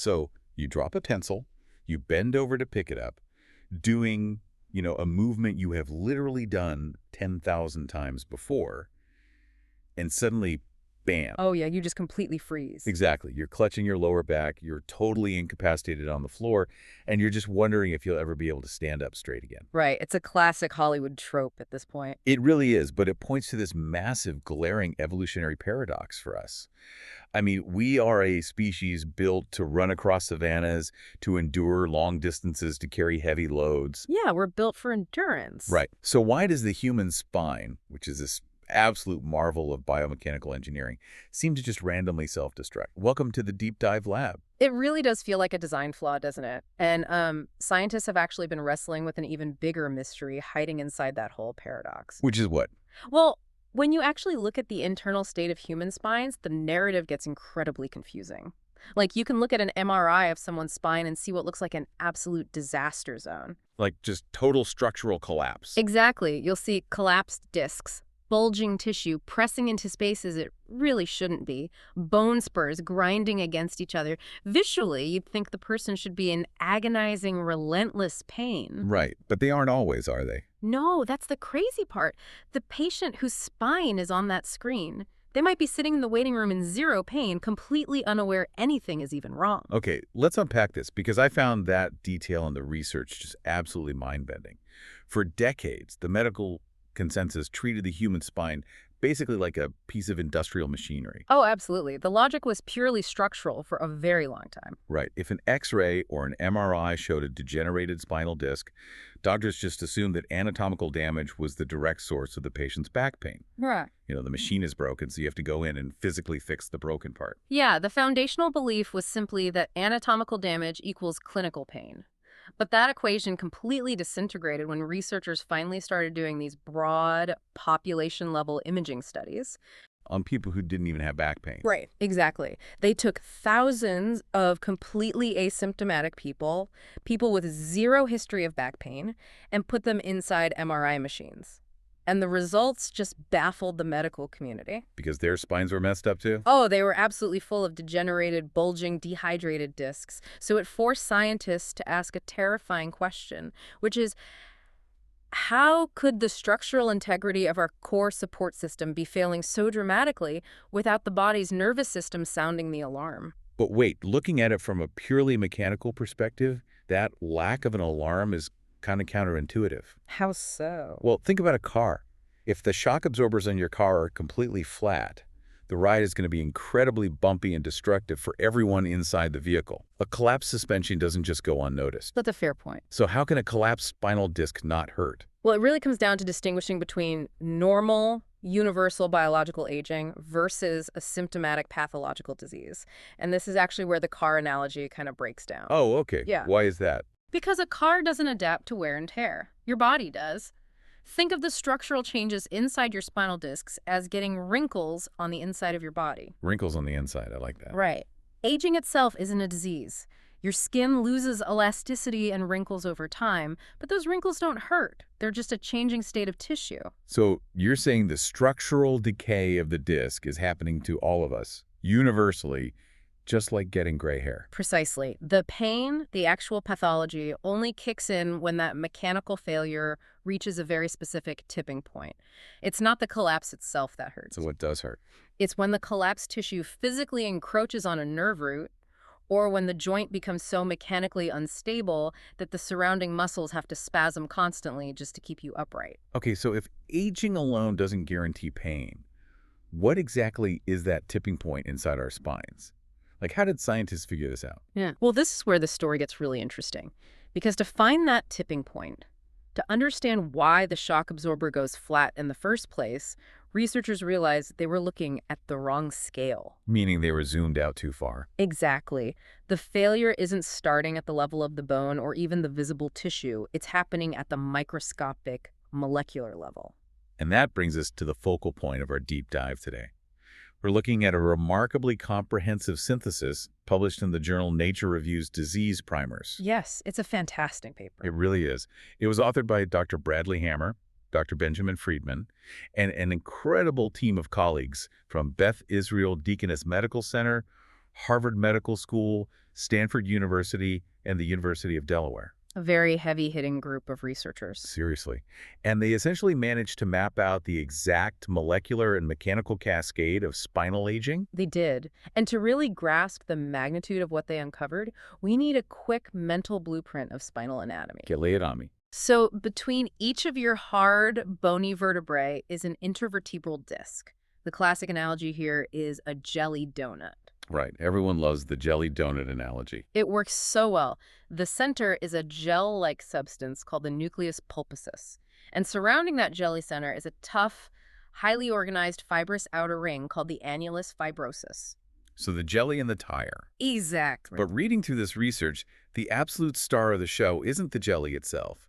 So you drop a pencil, you bend over to pick it up, doing, a movement you have literally done 10,000 times before, and suddenly, bam. Oh yeah, you just completely freeze. Exactly. You're clutching your lower back, you're totally incapacitated on the floor, and you're just wondering if you'll ever be able to stand up straight again. Right, it's a classic Hollywood trope at this point. It really is, but it points to this massive, glaring evolutionary paradox for us. I mean, we are a species built to run across savannas, to endure long distances, to carry heavy loads. Yeah, we're built for endurance. Right. So why does the human spine, which is this absolute marvel of biomechanical engineering, seem to just randomly self-destruct? Welcome to the Deep Dive Lab. It really does feel like a design flaw, doesn't it? And scientists have actually been wrestling with an even bigger mystery hiding inside that whole paradox. Which is what? Well, when you actually look at the internal state of human spines, the narrative gets incredibly confusing. Like, you can look at an MRI of someone's spine and see what looks like an absolute disaster zone. Like just total structural collapse. Exactly. You'll see collapsed discs, bulging tissue pressing into spaces it really shouldn't be, bone spurs grinding against each other. Visually, you'd think the person should be in agonizing, relentless pain. Right, but they aren't always, are they? No, that's the crazy part. The patient whose spine is on that screen, they might be sitting in the waiting room in zero pain, completely unaware anything is even wrong. Okay, let's unpack this, because I found that detail in the research just absolutely mind-bending. For decades, the medical consensus treated the human spine basically like a piece of industrial machinery. Oh, absolutely. The logic was purely structural for a very long time. Right. If an X-ray or an MRI showed a degenerated spinal disc, doctors just assumed that anatomical damage was the direct source of the patient's back pain. Right. The machine is broken, so you have to go in and physically fix the broken part. Yeah, the foundational belief was simply that anatomical damage equals clinical pain. But that equation completely disintegrated when researchers finally started doing these broad, population-level imaging studies. On people who didn't even have back pain. Right, exactly. They took thousands of completely asymptomatic people with zero history of back pain, and put them inside MRI machines. And the results just baffled the medical community. Because their spines were messed up too? Oh, they were absolutely full of degenerated, bulging, dehydrated discs. So it forced scientists to ask a terrifying question, which is, how could the structural integrity of our core support system be failing so dramatically without the body's nervous system sounding the alarm? But wait, looking at it from a purely mechanical perspective, that lack of an alarm is kind of counterintuitive. How so? Well, think about a car. If the shock absorbers on your car are completely flat, the ride is going to be incredibly bumpy and destructive for everyone inside the vehicle. A collapsed suspension doesn't just go unnoticed. That's a fair point. So how can a collapsed spinal disc not hurt? Well, it really comes down to distinguishing between normal, universal biological aging versus a symptomatic pathological disease. And this is actually where the car analogy kind of breaks down. Oh, okay. Yeah. Why is that? Because a car doesn't adapt to wear and tear. Your body does. Think of the structural changes inside your spinal discs as getting wrinkles on the inside of your body. Wrinkles on the inside. I like that. Right. Aging itself isn't a disease. Your skin loses elasticity and wrinkles over time, but those wrinkles don't hurt. They're just a changing state of tissue. So you're saying the structural decay of the disc is happening to all of us, universally, just like getting gray hair. Precisely. The pain, the actual pathology, only kicks in when that mechanical failure reaches a very specific tipping point. It's not the collapse itself that hurts. So what does hurt? It's when the collapsed tissue physically encroaches on a nerve root, or when the joint becomes so mechanically unstable that the surrounding muscles have to spasm constantly just to keep you upright. Okay, so if aging alone doesn't guarantee pain, what exactly is that tipping point inside our spines? Like, how did scientists figure this out? Yeah. Well, this is where the story gets really interesting. Because to find that tipping point, to understand why the shock absorber goes flat in the first place, researchers realized they were looking at the wrong scale. Meaning they were zoomed out too far. Exactly. The failure isn't starting at the level of the bone or even the visible tissue. It's happening at the microscopic, molecular level. And that brings us to the focal point of our deep dive today. We're looking at a remarkably comprehensive synthesis published in the journal Nature Review's Disease Primers. Yes, it's a fantastic paper. It really is. It was authored by Dr. Bradley Hammer, Dr. Benjamin Friedman, and an incredible team of colleagues from Beth Israel Deaconess Medical Center, Harvard Medical School, Stanford University, and the University of Delaware. A very heavy-hitting group of researchers. Seriously. And they essentially managed to map out the exact molecular and mechanical cascade of spinal aging. They did. And to really grasp the magnitude of what they uncovered, we need a quick mental blueprint of spinal anatomy. Okay, lay it on me. So between each of your hard, bony vertebrae is an intervertebral disc. The classic analogy here is a jelly donut. Right. Everyone loves the jelly donut analogy. It works so well. The center is a gel-like substance called the nucleus pulposus. And surrounding that jelly center is a tough, highly organized fibrous outer ring called the annulus fibrosus. So the jelly and the tire. Exactly. But reading through this research, the absolute star of the show isn't the jelly itself.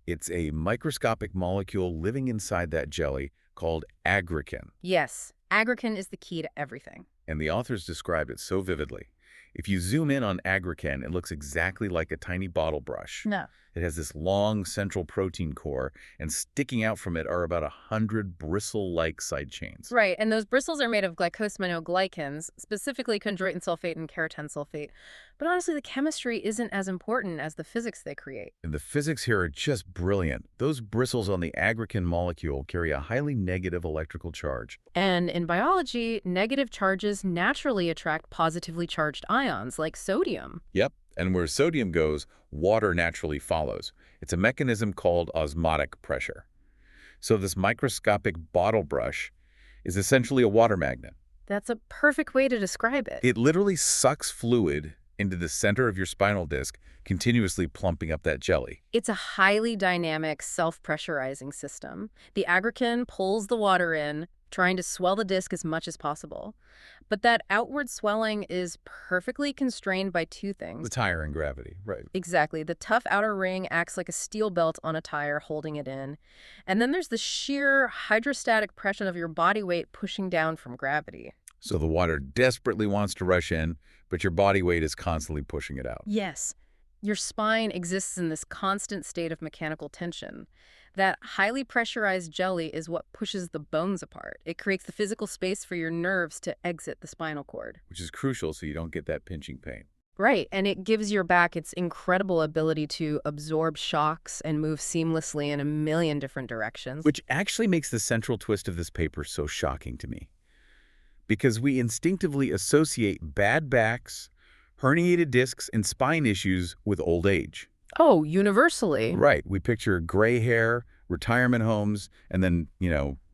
It's a microscopic molecule living inside that jelly called aggrecan. Yes, aggrecan is the key to everything. And the authors described it so vividly. If you zoom in on aggrecan, it looks exactly like a tiny bottle brush. No. It has this long central protein core, and sticking out from it are about 100 bristle-like side chains. Right, and those bristles are made of glycosaminoglycans, specifically chondroitin sulfate and keratan sulfate. But honestly, the chemistry isn't as important as the physics they create. And the physics here are just brilliant. Those bristles on the aggrecan molecule carry a highly negative electrical charge. And in biology, negative charges naturally attract positively charged ions, like sodium. Yep. And where sodium goes, water naturally follows. It's a mechanism called osmotic pressure. So this microscopic bottle brush is essentially a water magnet. That's a perfect way to describe it. It literally sucks fluid into the center of your spinal disc, continuously plumping up that jelly. It's a highly dynamic, self-pressurizing system. The aggrecan pulls the water in, trying to swell the disc as much as possible. But that outward swelling is perfectly constrained by two things. The tire and gravity, right. Exactly. The tough outer ring acts like a steel belt on a tire holding it in. And then there's the sheer hydrostatic pressure of your body weight pushing down from gravity. So the water desperately wants to rush in, but your body weight is constantly pushing it out. Yes. Your spine exists in this constant state of mechanical tension. That highly pressurized jelly is what pushes the bones apart. It creates the physical space for your nerves to exit the spinal cord. Which is crucial so you don't get that pinching pain. Right, and it gives your back its incredible ability to absorb shocks and move seamlessly in a million different directions. Which actually makes the central twist of this paper so shocking to me. Because we instinctively associate bad backs, herniated discs, and spine issues with old age. Oh, universally. Right. We picture gray hair, retirement homes, and then,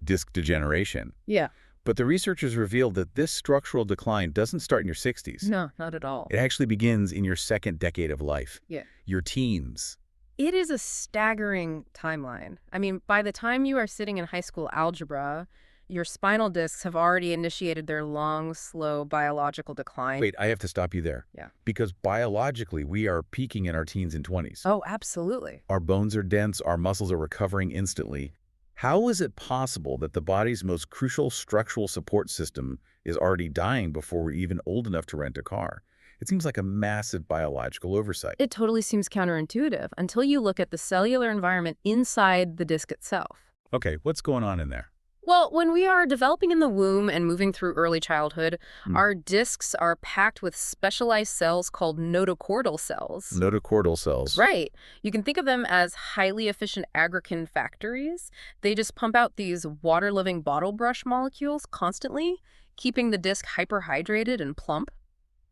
disc degeneration. Yeah. But the researchers revealed that this structural decline doesn't start in your 60s. No, not at all. It actually begins in your second decade of life. Yeah. Your teens. It is a staggering timeline. I mean, by the time you are sitting in high school algebra, your spinal discs have already initiated their long, slow biological decline. Wait, I have to stop you there. Yeah. Because biologically, we are peaking in our teens and 20s. Oh, absolutely. Our bones are dense, our muscles are recovering instantly. How is it possible that the body's most crucial structural support system is already dying before we're even old enough to rent a car? It seems like a massive biological oversight. It totally seems counterintuitive until you look at the cellular environment inside the disc itself. Okay, what's going on in there? Well, when we are developing in the womb and moving through early childhood, our discs are packed with specialized cells called notochordal cells. Notochordal cells. Right. You can think of them as highly efficient aggrecan factories. They just pump out these water-loving bottle brush molecules constantly, keeping the disc hyperhydrated and plump.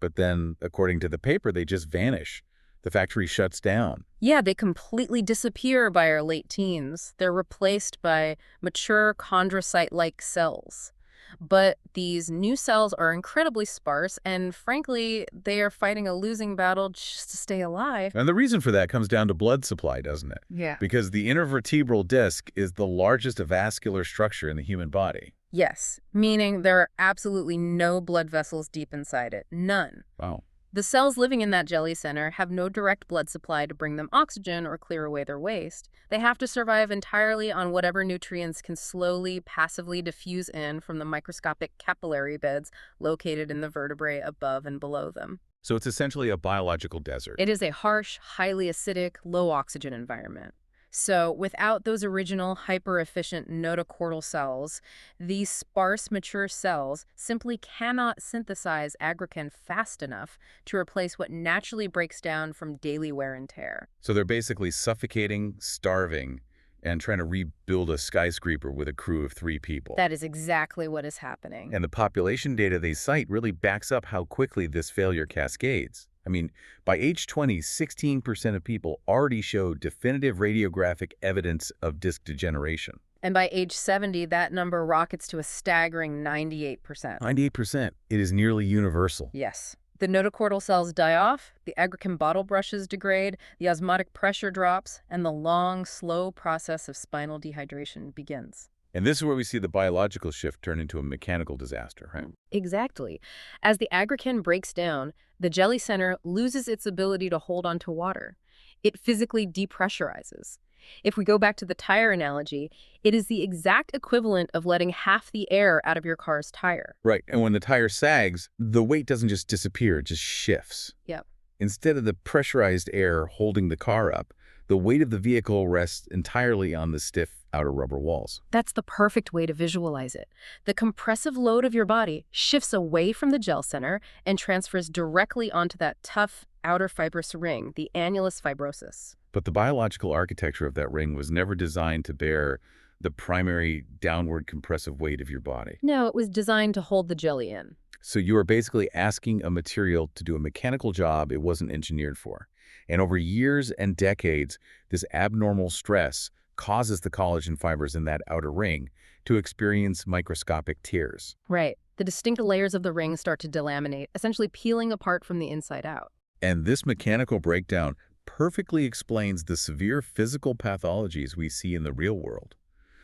But then, according to the paper, they just vanish. The factory shuts down. Yeah, they completely disappear by our late teens. They're replaced by mature chondrocyte-like cells. But these new cells are incredibly sparse, and frankly, they are fighting a losing battle just to stay alive. And the reason for that comes down to blood supply, doesn't it? Yeah. Because the intervertebral disc is the largest vascular structure in the human body. Yes, meaning there are absolutely no blood vessels deep inside it. None. Wow. The cells living in that jelly center have no direct blood supply to bring them oxygen or clear away their waste. They have to survive entirely on whatever nutrients can slowly, passively diffuse in from the microscopic capillary beds located in the vertebrae above and below them. So it's essentially a biological desert. It is a harsh, highly acidic, low-oxygen environment. So without those original hyper-efficient notochordal cells, these sparse mature cells simply cannot synthesize aggrecan fast enough to replace what naturally breaks down from daily wear and tear. So they're basically suffocating, starving, and trying to rebuild a skyscraper with a crew of 3 people. That is exactly what is happening. And the population data they cite really backs up how quickly this failure cascades. I mean, by age 20, 16% of people already show definitive radiographic evidence of disc degeneration. And by age 70, that number rockets to a staggering 98%. 98%. It is nearly universal. Yes. The notochordal cells die off, the aggrecan bottle brushes degrade, the osmotic pressure drops, and the long, slow process of spinal dehydration begins. And this is where we see the biological shift turn into a mechanical disaster, right? Exactly. As the aggrecan breaks down, the jelly center loses its ability to hold onto water. It physically depressurizes. If we go back to the tire analogy, it is the exact equivalent of letting half the air out of your car's tire. Right. And when the tire sags, the weight doesn't just disappear, it just shifts. Yep. Instead of the pressurized air holding the car up, the weight of the vehicle rests entirely on the stiff outer rubber walls. That's the perfect way to visualize it. The compressive load of your body shifts away from the gel center and transfers directly onto that tough outer fibrous ring, the annulus fibrosus. But the biological architecture of that ring was never designed to bear the primary downward compressive weight of your body. No, it was designed to hold the jelly in. So you are basically asking a material to do a mechanical job it wasn't engineered for. And over years and decades, this abnormal stress causes the collagen fibers in that outer ring to experience microscopic tears. Right. The distinct layers of the ring start to delaminate, essentially peeling apart from the inside out. And this mechanical breakdown perfectly explains the severe physical pathologies we see in the real world.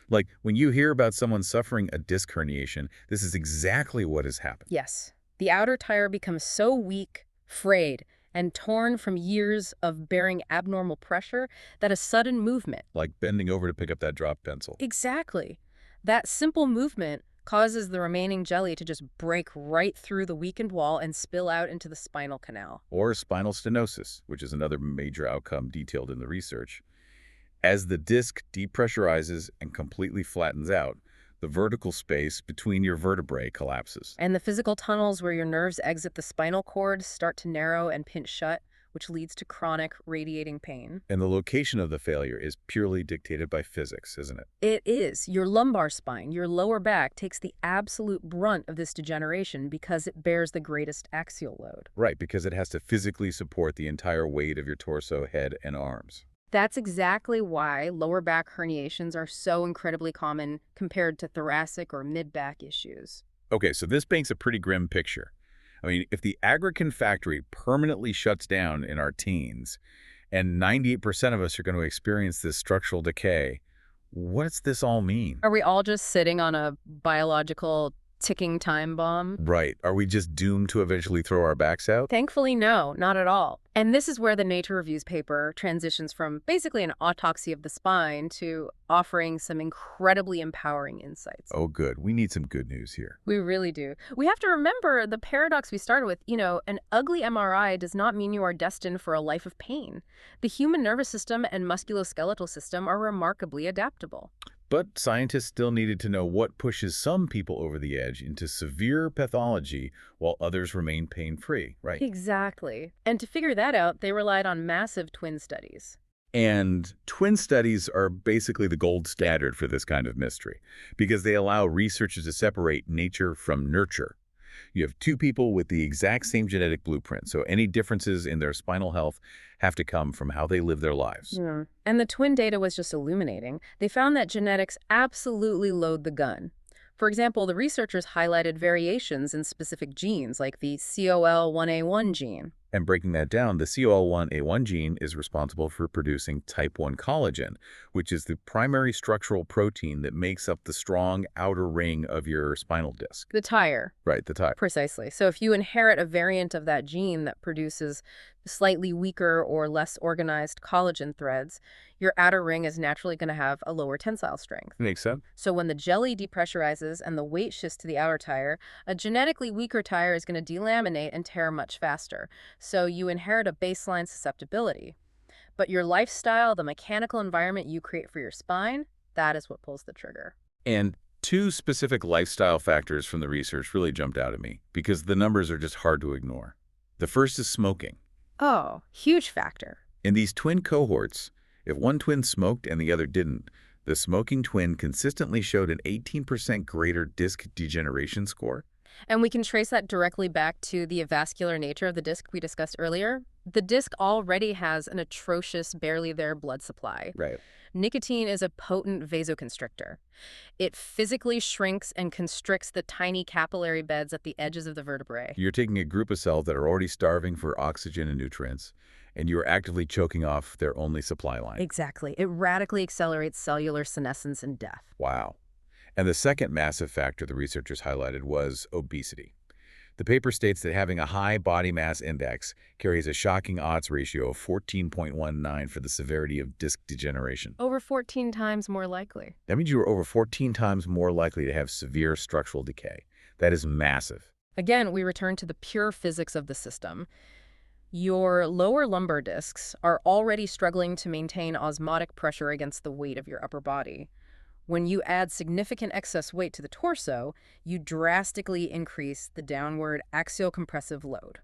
Like, when you hear about someone suffering a disc herniation, this is exactly what has happened. Yes. The outer tire becomes so weak, frayed, and torn from years of bearing abnormal pressure that a sudden movement— Like bending over to pick up that drop pencil. Exactly. That simple movement causes the remaining jelly to just break right through the weakened wall and spill out into the spinal canal. Or spinal stenosis, which is another major outcome detailed in the research. As the disc depressurizes and completely flattens out, the vertical space between your vertebrae collapses. And the physical tunnels where your nerves exit the spinal cord start to narrow and pinch shut, which leads to chronic radiating pain. And the location of the failure is purely dictated by physics, isn't it? It is. Your lumbar spine, your lower back, takes the absolute brunt of this degeneration because it bears the greatest axial load. Right, because it has to physically support the entire weight of your torso, head, and arms. That's exactly why lower back herniations are so incredibly common compared to thoracic or mid-back issues. Okay, so this paints a pretty grim picture. I mean, if the aggrecan factory permanently shuts down in our teens, and 98% of us are going to experience this structural decay, what's this all mean? Are we all just sitting on a biological ticking time bomb? Right. Are we just doomed to eventually throw our backs out? Thankfully, no, not at all. And this is where the Nature Reviews paper transitions from basically an autopsy of the spine to offering some incredibly empowering insights. Oh, good. We need some good news here. We really do. We have to remember the paradox we started with. An ugly MRI does not mean you are destined for a life of pain. The human nervous system and musculoskeletal system are remarkably adaptable. But scientists still needed to know what pushes some people over the edge into severe pathology while others remain pain-free, right? Exactly. And to figure that out, they relied on massive twin studies. And twin studies are basically the gold standard for this kind of mystery because they allow researchers to separate nature from nurture. You have 2 people with the exact same genetic blueprint, so any differences in their spinal health have to come from how they live their lives. Yeah. And the twin data was just illuminating. They found that genetics absolutely load the gun. For example, the researchers highlighted variations in specific genes, like the COL1A1 gene. And breaking that down, the COL1A1 gene is responsible for producing type 1 collagen, which is the primary structural protein that makes up the strong outer ring of your spinal disc. The tire. Right, the tire. Precisely. So if you inherit a variant of that gene that produces slightly weaker or less organized collagen threads, your outer ring is naturally going to have a lower tensile strength. Makes sense. So when the jelly depressurizes and the weight shifts to the outer tire, a genetically weaker tire is going to delaminate and tear much faster. So you inherit a baseline susceptibility. But your lifestyle, the mechanical environment you create for your spine, that is what pulls the trigger. And two specific lifestyle factors from the research really jumped out at me because the numbers are just hard to ignore. The first is smoking. Oh, huge factor. In these twin cohorts, if one twin smoked and the other didn't, the smoking twin consistently showed an 18% greater disc degeneration score. And we can trace that directly back to the avascular nature of the disc we discussed earlier. The disc already has an atrocious, barely there blood supply. Right. Nicotine is a potent vasoconstrictor. It physically shrinks and constricts the tiny capillary beds at the edges of the vertebrae. You're taking a group of cells that are already starving for oxygen and nutrients, and you are actively choking off their only supply line. Exactly. It radically accelerates cellular senescence and death. Wow. And the second massive factor the researchers highlighted was obesity. The paper states that having a high body mass index carries a shocking odds ratio of 14.19 for the severity of disc degeneration. Over 14 times more likely. That means you are over 14 times more likely to have severe structural decay. That is massive. Again, we return to the pure physics of the system. Your lower lumbar discs are already struggling to maintain osmotic pressure against the weight of your upper body. When you add significant excess weight to the torso, you drastically increase the downward axial compressive load.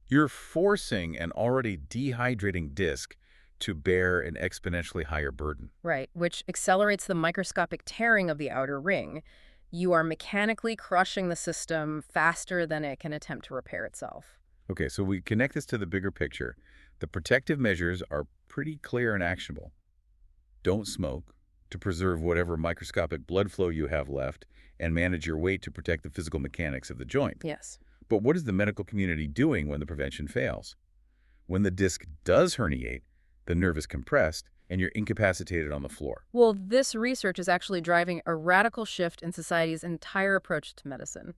You're forcing an already dehydrating disc to bear an exponentially higher burden. Right, which accelerates the microscopic tearing of the outer ring. You are mechanically crushing the system faster than it can attempt to repair itself. Okay, so we connect this to the bigger picture. The protective measures are pretty clear and actionable. Don't smoke to preserve whatever microscopic blood flow you have left, and manage your weight to protect the physical mechanics of the joint. Yes. But what is the medical community doing when the prevention fails? When the disc does herniate, the nerve is compressed, and you're incapacitated on the floor. Well, this research is actually driving a radical shift in society's entire approach to medicine.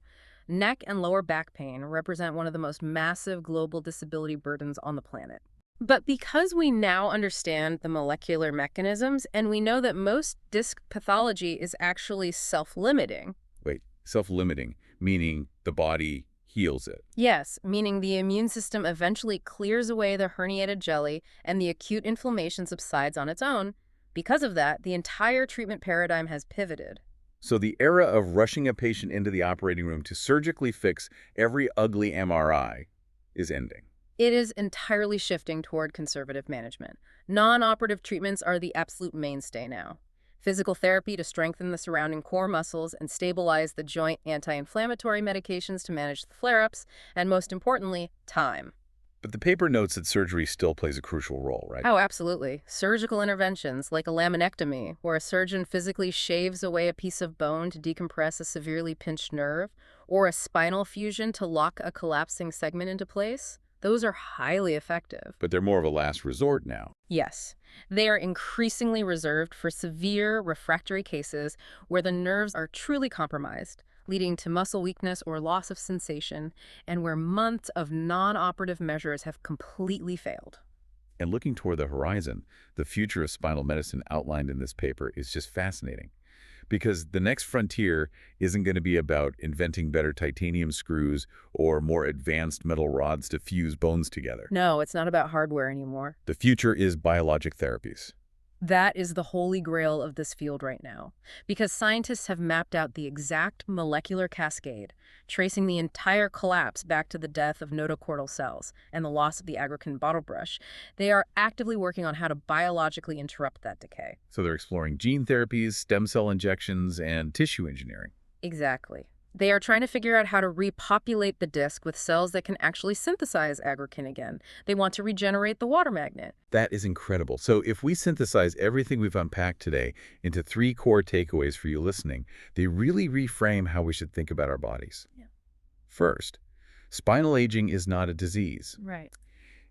Neck and lower back pain represent one of the most massive global disability burdens on the planet. But because we now understand the molecular mechanisms and we know that most disc pathology is actually self-limiting. Wait, self-limiting, meaning the body heals it. Yes, meaning the immune system eventually clears away the herniated jelly and the acute inflammation subsides on its own. Because of that, the entire treatment paradigm has pivoted. So the era of rushing a patient into the operating room to surgically fix every ugly MRI is ending. It is entirely shifting toward conservative management. Non-operative treatments are the absolute mainstay now. Physical therapy to strengthen the surrounding core muscles and stabilize the joint, anti-inflammatory medications to manage the flare-ups, and most importantly, time. But the paper notes that surgery still plays a crucial role, right? Oh, absolutely. Surgical interventions, like a laminectomy, where a surgeon physically shaves away a piece of bone to decompress a severely pinched nerve, or a spinal fusion to lock a collapsing segment into place, those are highly effective. But they're more of a last resort now. Yes, they are increasingly reserved for severe refractory cases where the nerves are truly compromised, leading to muscle weakness or loss of sensation, and where months of non-operative measures have completely failed. And looking toward the horizon, the future of spinal medicine outlined in this paper is just fascinating. Because the next frontier isn't going to be about inventing better titanium screws or more advanced metal rods to fuse bones together. No, it's not about hardware anymore. The future is biologic therapies. That is the holy grail of this field right now, because scientists have mapped out the exact molecular cascade, tracing the entire collapse back to the death of notochordal cells and the loss of the aggrecan bottle brush. They are actively working on how to biologically interrupt that decay. So they're exploring gene therapies, stem cell injections, and tissue engineering. Exactly. They are trying to figure out how to repopulate the disc with cells that can actually synthesize aggrecan again. They want to regenerate the water magnet. That is incredible. So if we synthesize everything we've unpacked today into 3 core takeaways for you listening, they really reframe how we should think about our bodies. Yeah. First, spinal aging is not a disease. Right.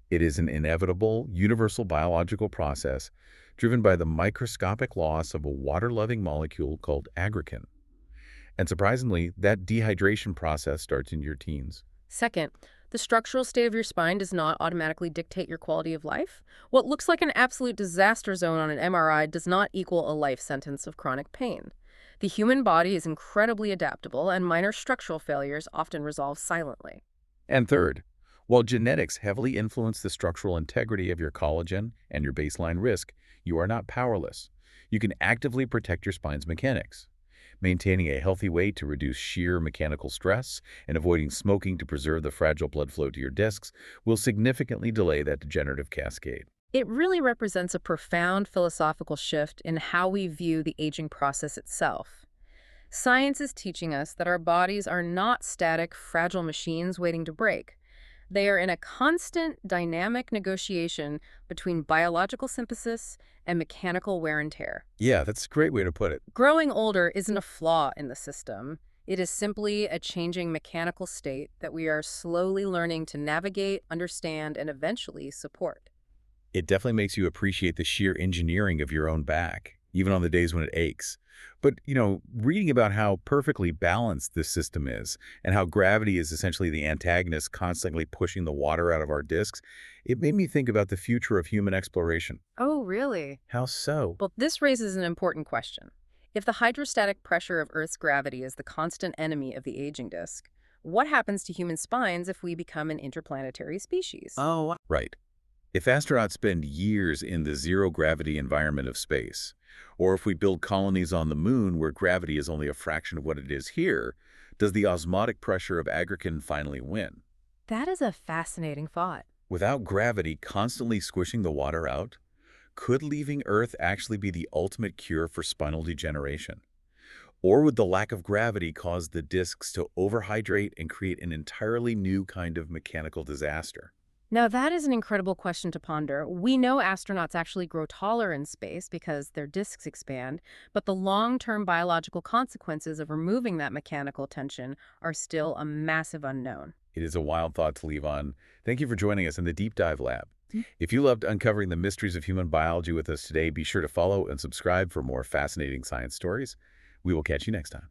It is an inevitable, universal biological process driven by the microscopic loss of a water-loving molecule called aggrecan. And surprisingly, that dehydration process starts in your teens. Second, the structural state of your spine does not automatically dictate your quality of life. What looks like an absolute disaster zone on an MRI does not equal a life sentence of chronic pain. The human body is incredibly adaptable, and minor structural failures often resolve silently. And third, While genetics heavily influence the structural integrity of your collagen and your baseline risk, you are not powerless. You can actively protect your spine's mechanics. Maintaining a healthy weight to reduce shear mechanical stress and avoiding smoking to preserve the fragile blood flow to your discs will significantly delay that degenerative cascade. It really represents a profound philosophical shift in how we view the aging process itself. Science is teaching us that our bodies are not static, fragile machines waiting to break. They are in a constant, dynamic negotiation between biological synthesis and mechanical wear and tear. Yeah, that's a great way to put it. Growing older isn't a flaw in the system. It is simply a changing mechanical state that we are slowly learning to navigate, understand, and eventually support. It definitely makes you appreciate the sheer engineering of your own back, even on the days when it aches. But, reading about how perfectly balanced this system is and how gravity is essentially the antagonist constantly pushing the water out of our discs, it made me think about the future of human exploration. Oh, really? How so? Well, this raises an important question. If the hydrostatic pressure of Earth's gravity is the constant enemy of the aging disk, what happens to human spines if we become an interplanetary species? Oh, right. If astronauts spend years in the zero-gravity environment of space, or if we build colonies on the moon where gravity is only a fraction of what it is here, does the osmotic pressure of aggrecan finally win? That is a fascinating thought. Without gravity constantly squishing the water out, could leaving Earth actually be the ultimate cure for spinal degeneration? Or would the lack of gravity cause the discs to overhydrate and create an entirely new kind of mechanical disaster? Now, that is an incredible question to ponder. We know astronauts actually grow taller in space because their disks expand, but the long-term biological consequences of removing that mechanical tension are still a massive unknown. It is a wild thought to leave on. Thank you for joining us in the Deep Dive Lab. If you loved uncovering the mysteries of human biology with us today, be sure to follow and subscribe for more fascinating science stories. We will catch you next time.